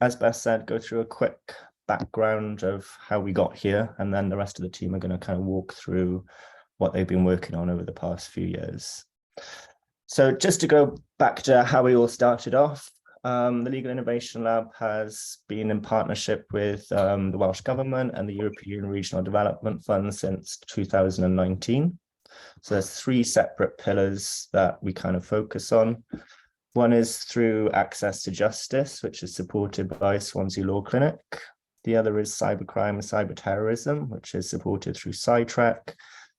as Beth said, go through a quick background of how we got here, and then the rest of the team are going to kind of walk through what they've been working on over the past few years. So just to go back to how we all started off, the Legal Innovation Lab has been in partnership with the Welsh Government and the European Regional Development Fund since 2019. So there's 3 separate pillars that we kind of focus on. One is through access to justice, which is supported by Swansea Law Clinic. The other is cybercrime and cyber terrorism, which is supported through SciTrack.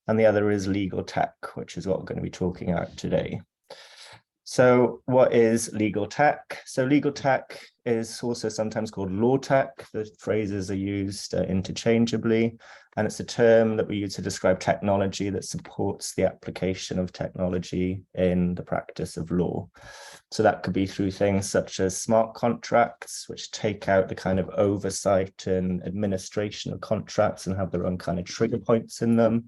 And the other is legal tech, which is what we're going to be talking about today. So what is legal tech? So legal tech is also sometimes called law tech. The phrases are used interchangeably, and it's a term that we use to describe technology that supports the application of technology in the practice of law. So that could be through things such as smart contracts, which take out the kind of oversight and administration of contracts and have their own kind of trigger points in them.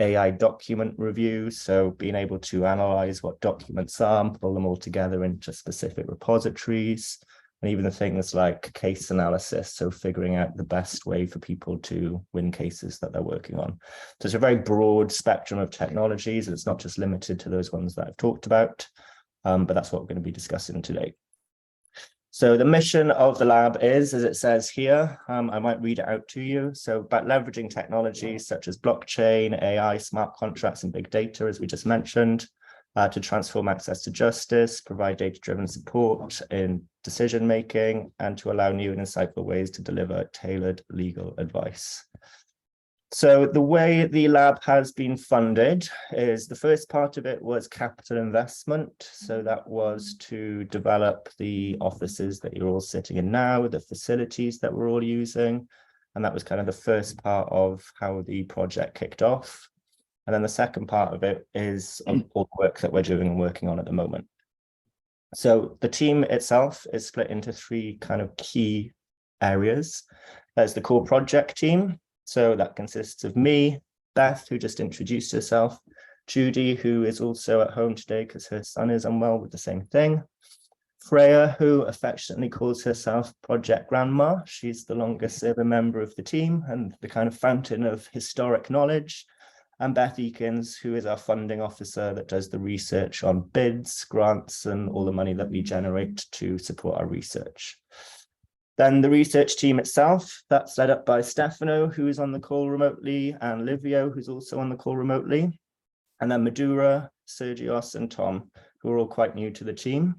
AI document review, so being able to analyze what documents are and pull them all together into specific repositories, and even the things like case analysis, so figuring out the best way for people to win cases that they're working on. So it's a very broad spectrum of technologies, and it's not just limited to those ones that I've talked about, but that's what we're going to be discussing today. So the mission of the lab is, as it says here, I might read it out to you. So about leveraging technologies such as blockchain, AI, smart contracts, and big data, as we just mentioned, to transform access to justice, provide data-driven support in decision-making, and to allow new and insightful ways to deliver tailored legal advice. So the way the lab has been funded is the first part of it was capital investment. So that was to develop the offices that you're all sitting in now, the facilities that we're all using. And that was kind of the first part of how the project kicked off. And then the second part of it is all the work that we're doing and working on at the moment. So the team itself is split into 3 kind of key areas. There's the core project team. So that consists of me, Beth, who just introduced herself, Judy, who is also at home today because her son is unwell with the same thing, Freya, who affectionately calls herself Project Grandma. She's the longest serving member of the team and the kind of fountain of historic knowledge, and Beth Eakins, who is our funding officer that does the research on bids, grants, and all the money that we generate to support our research. Then the research team itself, that's led up by Stefano, who is on the call remotely, and Livio, who's also on the call remotely, and then Madura, Sergios, and Tom, who are all quite new to the team.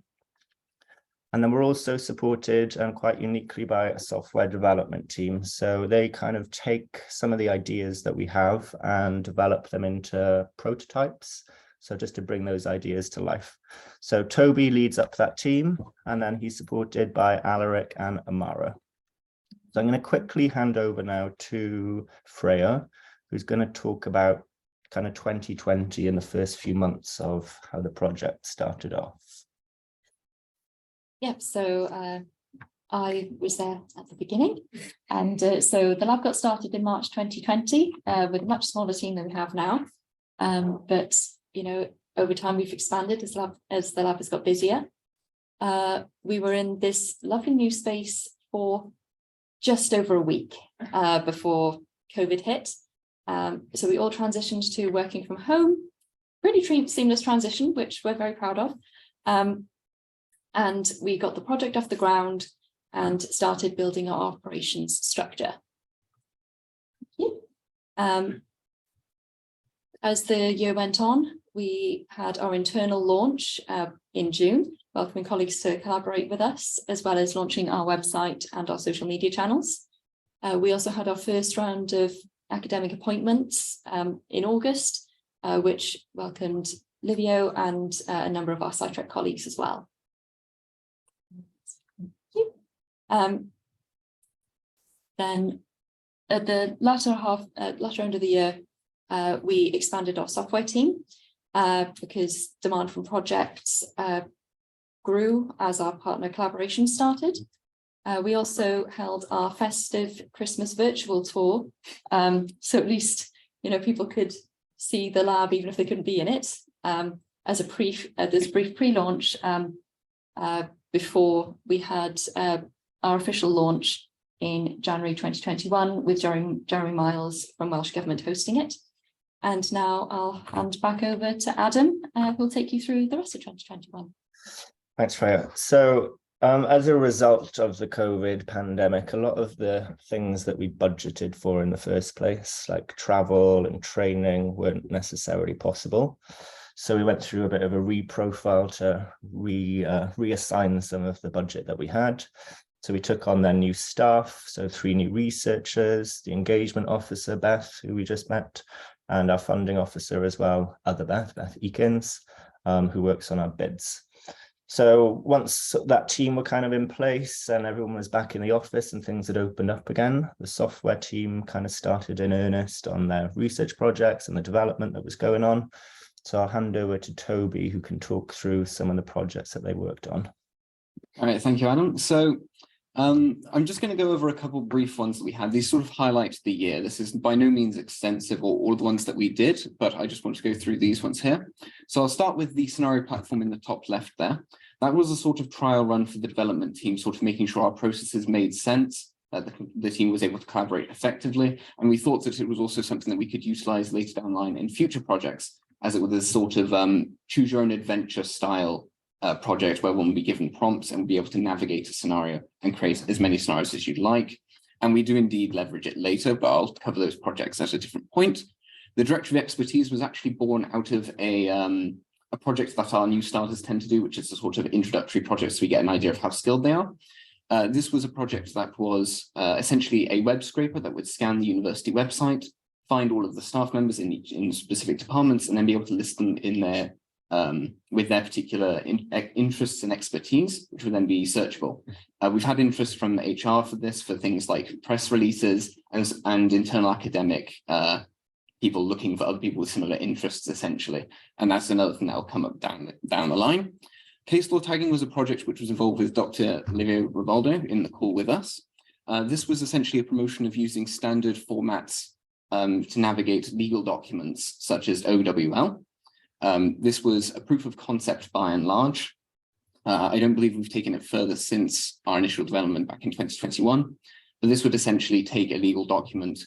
And then we're also supported quite uniquely by a software development team. So they kind of take some of the ideas that we have and develop them into prototypes. So just to bring those ideas to life. So Toby leads up that team, and then he's supported by Alaric and Amara. So I'm going to quickly hand over now to Freya, who's going to talk about kind of 2020 and the first few months of how the project started off. Yep, so I was there at the beginning, and so the lab got started in March 2020 with a much smaller team than we have now, but you know, over time we've expanded as the lab has got busier. We were in this lovely new space for just over a week before COVID hit. So we all transitioned to working from home, pretty seamless transition, which we're very proud of. And we got the project off the ground and started building our operations structure. As the year went on, we had our internal launch in June, welcoming colleagues to collaborate with us, as well as launching our website and our social media channels. We also had our first round of academic appointments in August, which welcomed Livio and a number of our SciTrack colleagues as well. Then at the latter end of the year, we expanded our software team because demand from projects grew as our partner collaboration started. We also held our festive Christmas virtual tour, so at least people could see the lab even if they couldn't be in it, as a this brief pre-launch before we had our official launch in January 2021 with Jeremy Miles from Welsh Government hosting it. And now I'll hand back over to Adam, who'll take you through the rest of 2021. Thanks, Freya. So as a result of the COVID pandemic, a lot of the things that we budgeted for in the first place, like travel and training, weren't necessarily possible. So we went through a bit of a reprofile to reassign some of the budget that we had. So we took on their new staff, so 3 new researchers, the engagement officer, Beth, who we just met, and our funding officer as well, Beth Eakins, who works on our bids. So once that team were kind of in place and everyone was back in the office and things had opened up again, the software team kind of started in earnest on their research projects and the development that was going on. So I'll hand over to Toby, who can talk through some of the projects that they worked on. All right, thank you, Adam. So I'm just going to go over a couple brief ones that we had. These sort of highlight the year. This is by no means extensive or all the ones that we did, but I just want to go through these ones here. So I'll start with the scenario platform in the top left there. That was a sort of trial run for the development team, sort of making sure our processes made sense, that the team was able to collaborate effectively. And we thought that it was also something that we could utilize later down the line in future projects, as it was a sort of choose your own adventure style project where one will be given prompts and be able to navigate a scenario and create as many scenarios as you'd like. And we do indeed leverage it later, but I'll cover those projects at a different point. The directory of expertise was actually born out of a project that our new starters tend to do, which is a sort of introductory project so we get an idea of how skilled they are. This was a project that was essentially a web scraper that would scan the university website, find all of the staff members in specific departments, and then be able to list them in their with their particular interests and expertise, which would then be searchable. We've had interest from HR for this, for things like press releases and internal academic people looking for other people with similar interests, essentially. And that's another thing that will come up down the line. Case law tagging was a project which was involved with Dr. Livio Rivaldo in the call with us. This was essentially a promotion of using standard formats to navigate legal documents such as OWL. This was a proof of concept by and large. I don't believe we've taken it further since our initial development back in 2021, but this would essentially take a legal document,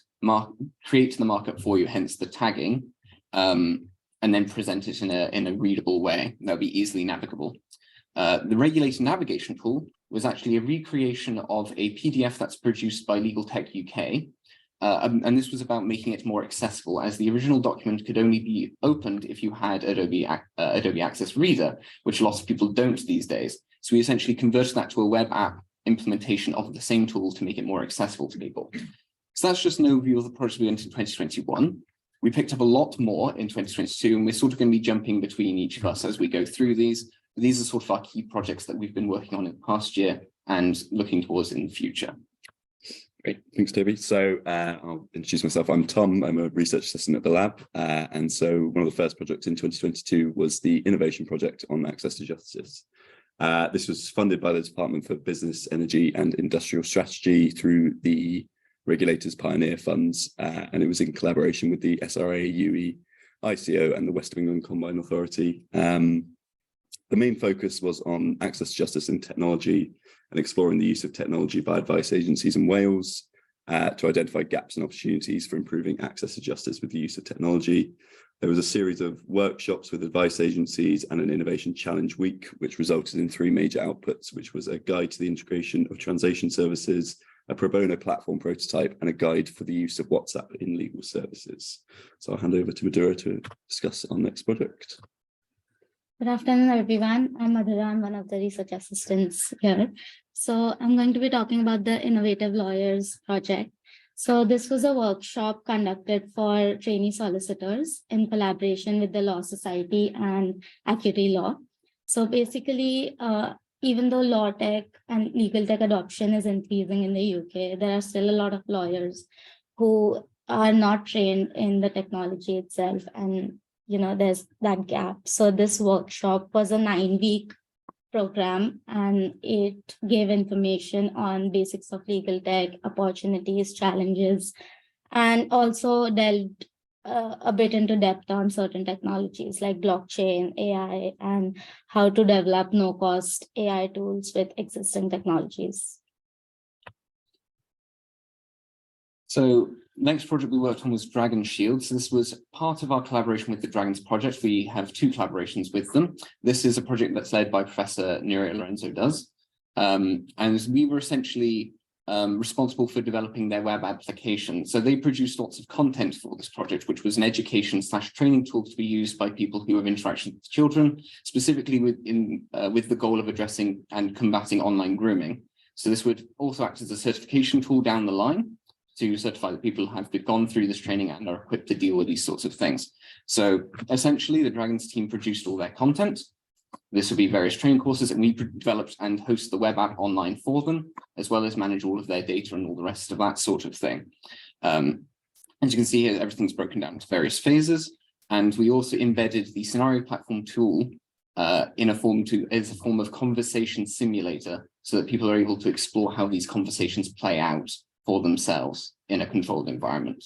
create the markup for you, hence the tagging, and then present it in a readable way that would be easily navigable. The regulator navigation tool was actually a recreation of a PDF that's produced by Legal Tech UK. And this was about making it more accessible, as the original document could only be opened if you had Adobe Access Reader, which lots of people don't these days. So we essentially converted that to a web app implementation of the same tool to make it more accessible to people. So that's just an overview of the project we went in 2021. We picked up a lot more in 2022, and we're sort of going to be jumping between each of us as we go through these. These are sort of our key projects that we've been working on in the past year and looking towards in the future. Great, thanks, Toby. So I'll introduce myself. I'm Tom. I'm a research assistant at the lab. And so one of the first projects in 2022 was the innovation project on access to justice. This was funded by the Department for Business, Energy and Industrial Strategy through the Regulators Pioneer Funds. And it was in collaboration with the SRA, UE, ICO and the West of England Combine Authority. The main focus was on access to justice and technology, and exploring the use of technology by advice agencies in Wales to identify gaps and opportunities for improving access to justice with the use of technology. There was a series of workshops with advice agencies and an innovation challenge week, which resulted in 3 major outputs, which was a guide to the integration of translation services, a pro bono platform prototype, and a guide for the use of WhatsApp in legal services. So I'll hand over to Madhura to discuss our next project. Good afternoon, everyone. I'm Madhura. I'm one of the research assistants here. So I'm going to be talking about the Innovative Lawyers project. So this was a workshop conducted for trainee solicitors in collaboration with the Law Society and Acuity Law. So basically, even though law tech and legal tech adoption is increasing in the UK, there are still a lot of lawyers who are not trained in the technology itself, and there's that gap. So this workshop was a 9-week program, and it gave information on basics of legal tech, opportunities, challenges, and also delved a bit into depth on certain technologies like blockchain, AI, and how to develop no-cost AI tools with existing technologies. So next project we worked on was Dragon Shield. So this was part of our collaboration with the Dragons project. We have 2 collaborations with them. This is a project that's led by Professor Nerea Lorenzo Does. And we were essentially responsible for developing their web application. So they produced lots of content for this project, which was an education/training tool to be used by people who have interactions with children, specifically with the goal of addressing and combating online grooming. So this would also act as a certification tool down the line to certify that people have gone through this training and are equipped to deal with these sorts of things. So essentially, the Dragons team produced all their content. This would be various training courses, and we developed and host the web app online for them, as well as manage all of their data and all the rest of that sort of thing. As you can see here, everything's broken down into various phases, and we also embedded the scenario platform tool as a form of conversation simulator, so that people are able to explore how these conversations play out for themselves in a controlled environment.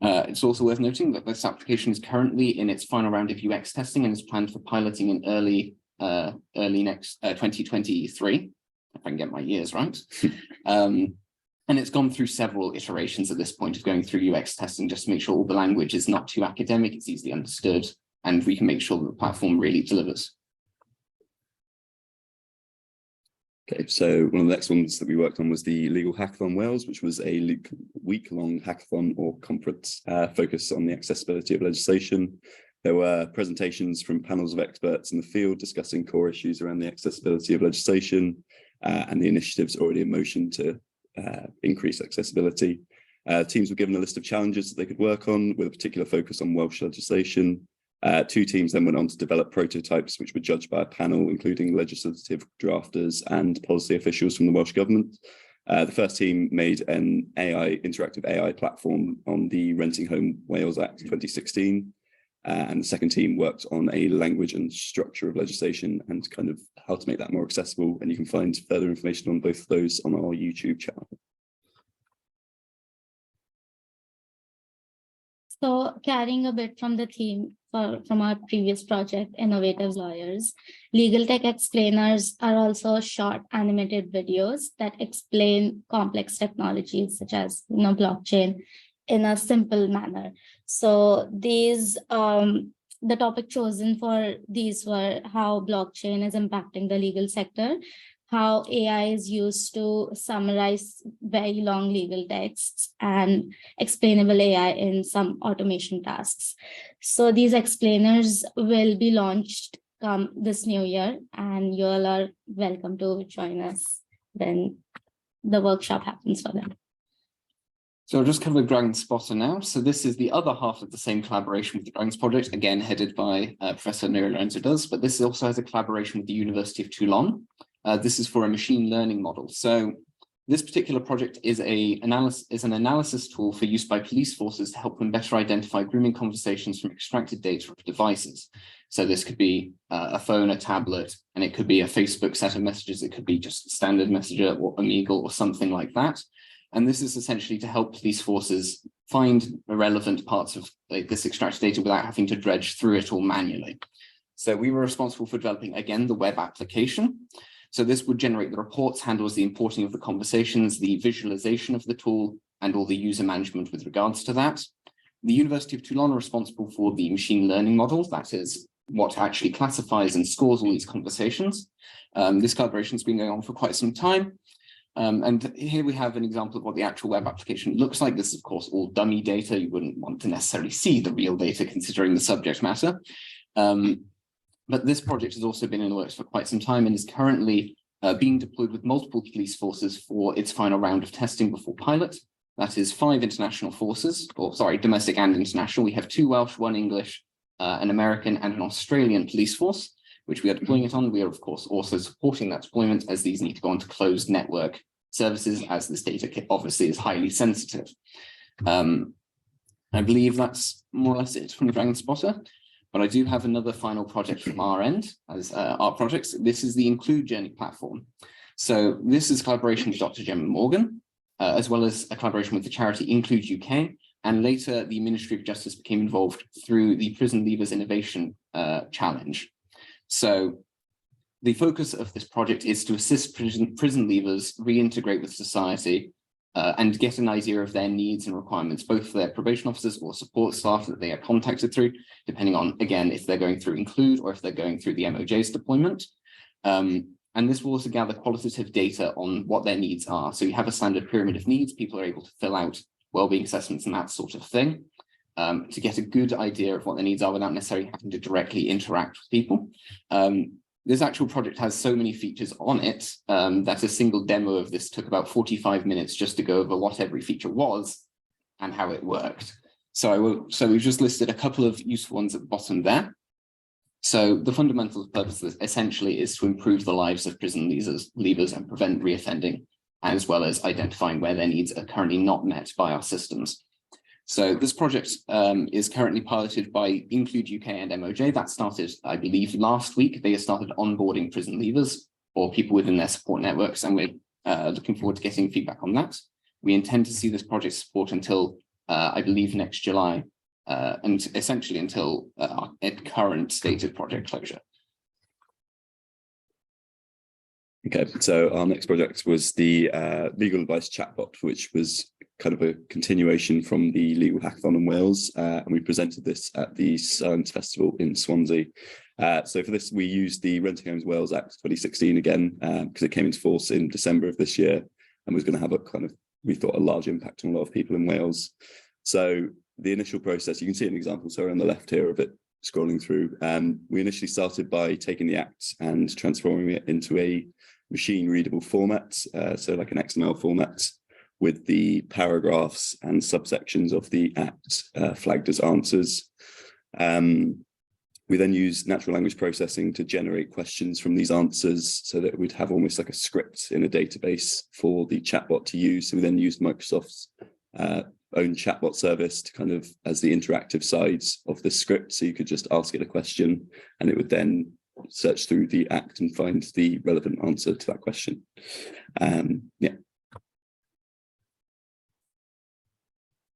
It's also worth noting that this application is currently in its final round of UX testing and is planned for piloting in early next 2023, if I can get my years right. And it's gone through several iterations at this point of going through UX testing, just to make sure all the language is not too academic, it's easily understood, and we can make sure that the platform really delivers. Okay, so one of the next ones that we worked on was the Legal Hackathon Wales, which was a week-long hackathon or conference focused on the accessibility of legislation. There were presentations from panels of experts in the field discussing core issues around the accessibility of legislation and the initiatives already in motion to increase accessibility. Teams were given a list of challenges that they could work on with a particular focus on Welsh legislation. 2 teams then went on to develop prototypes, which were judged by a panel, including legislative drafters and policy officials from the Welsh Government. The first team made an interactive AI platform on the Renting Home Wales Act 2016. And the second team worked on a language and structure of legislation and kind of how to make that more accessible. And you can find further information on both of those on our YouTube channel. So carrying a bit from the theme from our previous project, Innovative Lawyers, legal tech explainers are also short animated videos that explain complex technologies such as blockchain in a simple manner. So these the topic chosen for these were how blockchain is impacting the legal sector, how AI is used to summarize very long legal texts, and explainable AI in some automation tasks. So these explainers will be launched this new year, and you all are welcome to join us when the workshop happens for them. So I'll just cover the Dragon Spotter now. So this is the other half of the same collaboration with the Dragons project, again headed by Professor Nerea Lorenzo Does, but this also has a collaboration with the University of Toulon. This is for a machine learning model. So this particular project is an analysis tool for use by police forces to help them better identify grooming conversations from extracted data of devices. So this could be a phone, a tablet, and it could be a Facebook set of messages. It could be just a standard messenger or Omegle or something like that. And this is essentially to help police forces find relevant parts of this extracted data without having to dredge through it all manually. So we were responsible for developing, again, the web application. So this would generate the reports, handles the importing of the conversations, the visualization of the tool, and all the user management with regards to that. The University of Toulon are responsible for the machine learning model, that is what actually classifies and scores all these conversations. This collaboration has been going on for quite some time. And here we have an example of what the actual web application looks like. This is, of course, all dummy data. You wouldn't want to necessarily see the real data considering the subject matter. But this project has also been in the works for quite some time and is currently being deployed with multiple police forces for its final round of testing before pilot. That is 5 international forces, or sorry, domestic and international. We have 2 Welsh, 1 English, an American and an Australian police force, which we are deploying it on. We are, of course, also supporting that deployment as these need to go onto closed network services, as this data obviously is highly sensitive. I believe that's more or less it from the Dragon Spotter. But I do have another final project from our end as our projects. This is the Include Journey platform. So this is a collaboration with Dr. Gemma Morgan, as well as a collaboration with the charity Include UK. And later, the Ministry of Justice became involved through the Prison Leavers Innovation Challenge. So the focus of this project is to assist prison leavers reintegrate with society and get an idea of their needs and requirements, both for their probation officers or support staff that they are contacted through, depending on, again, if they're going through Include or if they're going through the MOJ's deployment. And this will also gather qualitative data on what their needs are. So you have a standard pyramid of needs. People are able to fill out wellbeing assessments and that sort of thing to get a good idea of what their needs are without necessarily having to directly interact with people. This actual project has so many features on it that a single demo of this took about 45 minutes just to go over what every feature was and how it worked. So we've just listed a couple of useful ones at the bottom there. So the fundamental purpose of this essentially is to improve the lives of prison leavers and prevent reoffending, as well as identifying where their needs are currently not met by our systems. So this project is currently piloted by Include UK and MOJ. That started, I believe, last week. They have started onboarding prison leavers or people within their support networks, and we're looking forward to getting feedback on that. We intend to see this project support until, I believe, next July, and essentially until our current stated project closure. Okay, so our next project was the legal advice chatbot, which was kind of a continuation from the legal hackathon in Wales, and we presented this at the Science Festival in Swansea. So for this, we used the Renting Homes Wales Act 2016 again, because it came into force in December of this year and was going to have a kind of, we thought, a large impact on a lot of people in Wales. So the initial process, you can see an example, sorry, on the left here of it scrolling through. We initially started by taking the Act and transforming it into a machine readable format, so like an XML format with the paragraphs and subsections of the Act flagged as answers. We then used natural language processing to generate questions from these answers so that we'd have almost like a script in a database for the chatbot to use. So we then used Microsoft's own chatbot service to kind of as the interactive sides of the script. So you could just ask it a question and it would then search through the Act and find the relevant answer to that question. Yeah.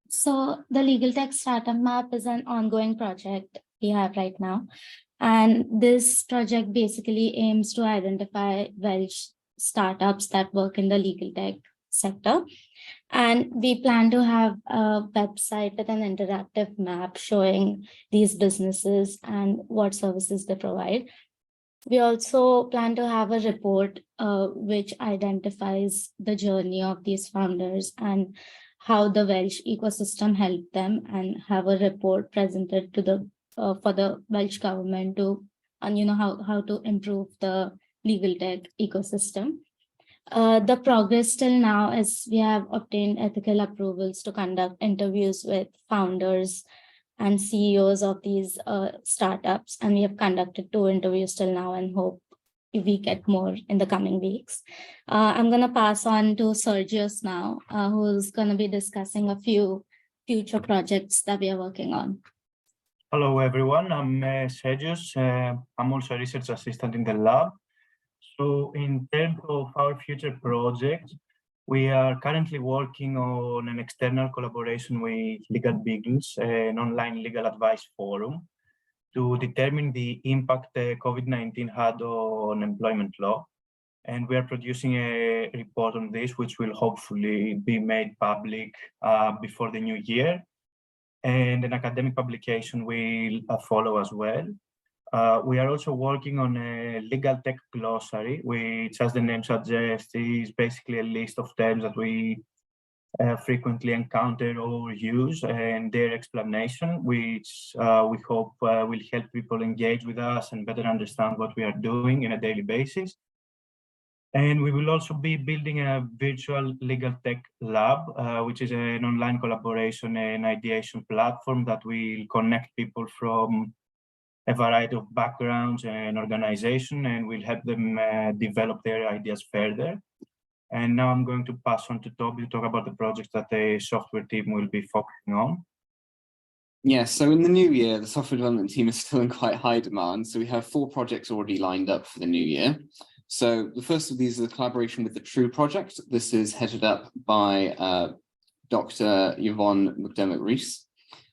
So the Legal Tech Startup Map is an ongoing project we have right now. And this project basically aims to identify Welsh startups that work in the legal tech sector. And we plan to have a website with an interactive map showing these businesses and what services they provide. We also plan to have a report which identifies the journey of these founders and how the Welsh ecosystem helped them, and have a report presented to the for the Welsh government to, and how to improve the legal tech ecosystem. The progress till now is we have obtained ethical approvals to conduct interviews with founders and CEOs of these startups, and we have conducted 2 interviews till now and hope we get more in the coming weeks. I'm going to pass on to Sergius now, who's going to be discussing a few future projects that we are working on. Hello, everyone. I'm Sergius. I'm also a research assistant in the lab. So in terms of our future projects, we are currently working on an external collaboration with Legal Beagles, an online legal advice forum, to determine the impact COVID-19 had on employment law. And we are producing a report on this, which will hopefully be made public before the new year. And an academic publication will follow as well. We are also working on a legal tech glossary, which, as the name suggests, is basically a list of terms that we frequently encounter or use, and their explanation, which we hope will help people engage with us and better understand what we are doing on a daily basis. And we will also be building a virtual legal tech lab, which is an online collaboration and ideation platform that will connect people from a variety of backgrounds and organization, and will help them develop their ideas further. And now I'm going to pass on to Toby to talk about the projects that the software team will be focusing on. Yeah, so in the new year, the software development team is still in quite high demand. So we have 4 projects already lined up for the new year. So the first of these is a collaboration with the True project. This is headed up by Dr. Yvonne McDermott-Rees.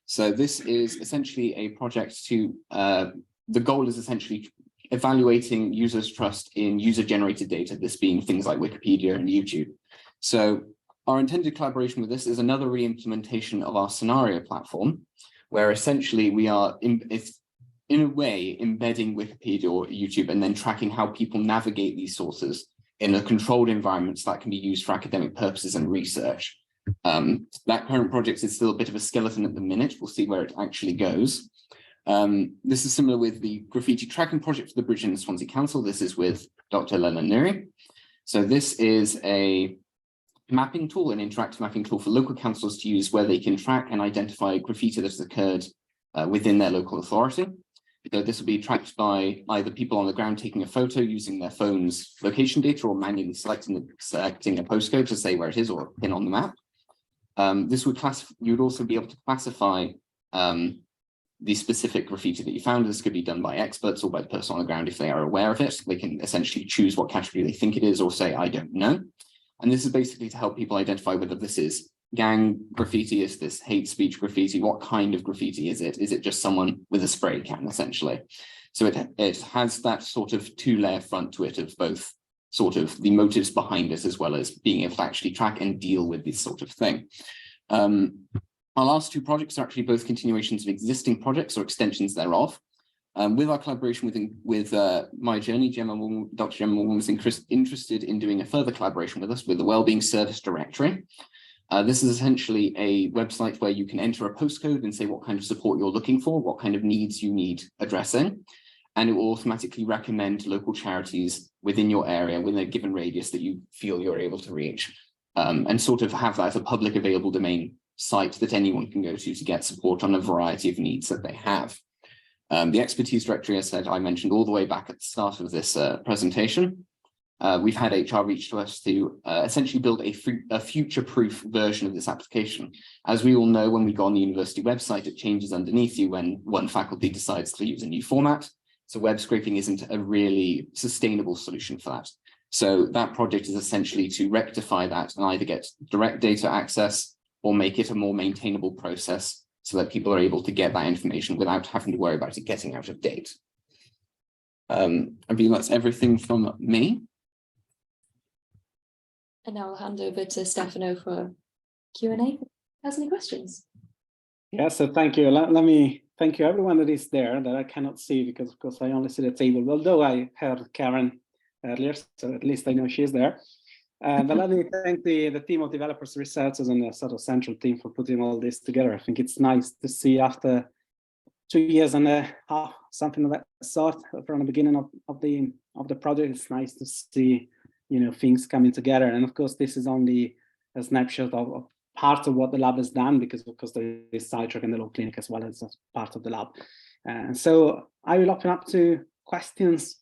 So this is essentially a project to, the goal is essentially evaluating users' trust in user-generated data, this being things like Wikipedia and YouTube. So our intended collaboration with this is another re-implementation of our scenario platform, where essentially we are in a way embedding Wikipedia or YouTube and then tracking how people navigate these sources in a controlled environment so that can be used for academic purposes and research. That current project is still a bit of a skeleton at the minute. We'll see where it actually goes. This is similar with the graffiti tracking project for the Bridge and Swansea Council. This is with Dr. Leonard Neary. So this is a mapping tool, an interactive mapping tool for local councils to use where they can track and identify graffiti that has occurred within their local authority. So this will be tracked by either people on the ground taking a photo using their phone's location data or manually selecting a postcode to say where it is or a pin on the map. This would you would also be able to classify the specific graffiti that you found. This could be done by experts or by the person on the ground if they are aware of it. They can essentially choose what category they think it is or say, I don't know. And this is basically to help people identify whether this is gang graffiti, is this hate speech graffiti, what kind of graffiti is it? Is it just someone with a spray can, essentially? So it has that sort of two-layer front to it of both sort of the motives behind it, as well as being able to actually track and deal with this sort of thing. Our last two projects are actually both continuations of existing projects or extensions thereof. With our collaboration with My Journey, Dr. Gemma Woolman was interested in doing a further collaboration with us with the Wellbeing Service Directory. This is essentially a website where you can enter a postcode and say what kind of support you're looking for, what kind of needs you need addressing, and it will automatically recommend local charities within your area within a given radius that you feel you're able to reach, and sort of have that as a public available domain site that anyone can go to get support on a variety of needs that they have. The expertise directory, as I mentioned all the way back at the start of this presentation. We've had HR reach to us to essentially build a future-proof version of this application. As we all know, when we go on the university website, it changes underneath you when one faculty decides to use a new format. So web scraping isn't a really sustainable solution for that. So that project is essentially to rectify that and either get direct data access or make it a more maintainable process so that people are able to get that information without having to worry about it getting out of date. I believe that's everything from me. And now I'll hand over to Stefano for Q&A. Has any questions? Yeah, so thank you. Let me thank you everyone that is there that I cannot see because of course I only see the table, although I heard Karen earlier, so at least I know she's there. But let me thank the team of developers, researchers, and the sort of central team for putting all this together. I think it's nice to see after 2 years and a half, something of that sort from the beginning of the project. It's nice to see, you know, things coming together. And of course, this is only a snapshot of part of what the lab has done, because of course there is Sidetrack and the law clinic as well as part of the lab. And so I will open up to questions